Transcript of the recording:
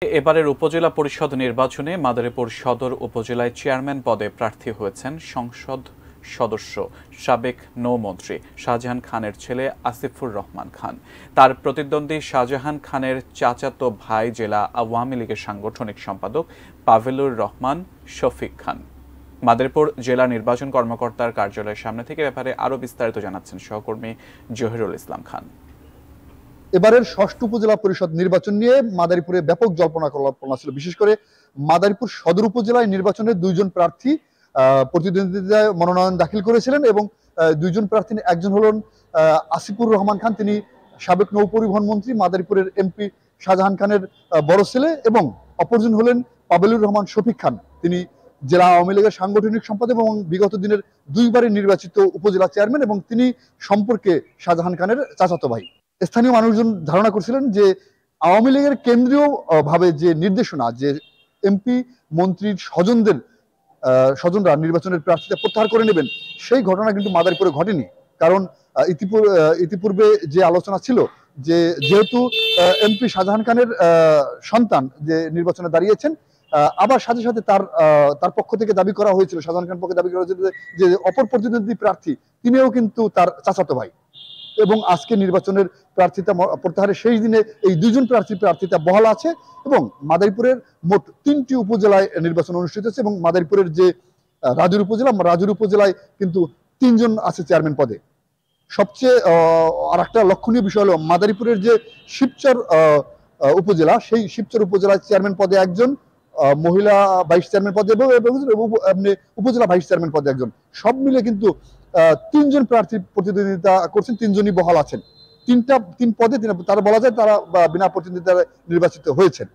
এবারের উপজেলা পরিষদ নির্বাচনে মাদারীপুর সদর উপজেলায় চেয়ারম্যান পদে প্রার্থী হয়েছেন সংসদ সদস্য সাবেক নৌমন্ত্রী শাহজাহান খানের ছেলে আসিফুর রহমান খান। তার প্রতিদ্বন্দ্বী শাহজাহান খানের চাচাতো ভাই জেলা আওয়ামী লীগের সাংগঠনিক সম্পাদক পাভেলুর রহমান শফিক খান। মাদারীপুর জেলা নির্বাচন কর্মকর্তার কার্যালয়ের সামনে থেকে ব্যাপারে আরও বিস্তারিত জানাচ্ছেন সহকর্মী জহিরুল ইসলাম খান। এবারের ষষ্ঠ উপজেলা পরিষদ নির্বাচন নিয়ে মাদারীপুরে ব্যাপক জল্পনা ছিল। বিশেষ করে মাদারীপুর সদর উপজেলায় নির্বাচনের দুইজন প্রার্থী প্রতিদ্বন্দ্বিতায় মনোনয়ন দাখিল করেছিলেন এবং দুইজন প্রার্থী, একজন হলেন আসিফুর রহমান খান, তিনি সাবেক নৌপরিবহন মন্ত্রী, মাদারীপুরের এমপি শাহজাহান খানের বড় ছেলে, এবং অপরজন হলেন পাবেলুর রহমান শফিক খান, তিনি জেলা আওয়ামী লীগের সাংগঠনিক সম্পাদক এবং বিগত দিনের দুইবারের নির্বাচিত উপজেলা চেয়ারম্যান, এবং তিনি সম্পর্কে শাহজাহান খানের চাচাতো ভাই। স্থানীয় মানুষজন ধারণা করছিলেন যে আওয়ামী লীগের কেন্দ্রীয় ভাবে যে নির্দেশনা, যে এমপি মন্ত্রীর স্বজনরা নির্বাচনের প্রার্থীতা প্রত্যাহার করে নেবেন, সেই ঘটনা কিন্তু মাদারীপুরে ঘটেনি। কারণ ইতিপূর্বে যে আলোচনা ছিল যে যেহেতু এমপি শাহজাহান খানের সন্তান যে নির্বাচনে দাঁড়িয়েছেন, আবার সাথে সাথে তার পক্ষ থেকে দাবি করা হয়েছিল, শাহজাহান খান পক্ষে দাবি করা হয়েছিল যে অপর প্রতিদ্বন্দ্বী প্রার্থী তিনিও কিন্তু তার চাচাতো ভাই। এবং আজকে নির্বাচনের প্রার্থিতা প্রত্যাহারের শেষ দিনে এই দুইজন প্রার্থিতা বহাল আছে এবং মাদারীপুরের মোট 3টি উপজেলায় নির্বাচন অনুষ্ঠিত হচ্ছে এবং মাদারীপুরের যে রাজুর উপজেলায় কিন্তু 3 জন আছে চেয়ারম্যান পদে। সবচেয়ে আর একটা লক্ষণীয় বিষয় হলো মাদারীপুরের যে শিবচর উপজেলা, সেই শিবচর উপজেলায় চেয়ারম্যান পদে একজন, মহিলা ভাইস চেয়ারম্যান পদে এবং উপজেলা ভাইস চেয়ারম্যান পদে একজন, সব মিলে কিন্তু 3 জন প্রার্থী প্রতিদ্বন্দ্বিতা করছেন, 3 জনই বহাল আছেন। 3 পদে তারা বলা যায় তারা বিনা প্রতিদ্বন্দ্বিতায় নির্বাচিত হয়েছেন।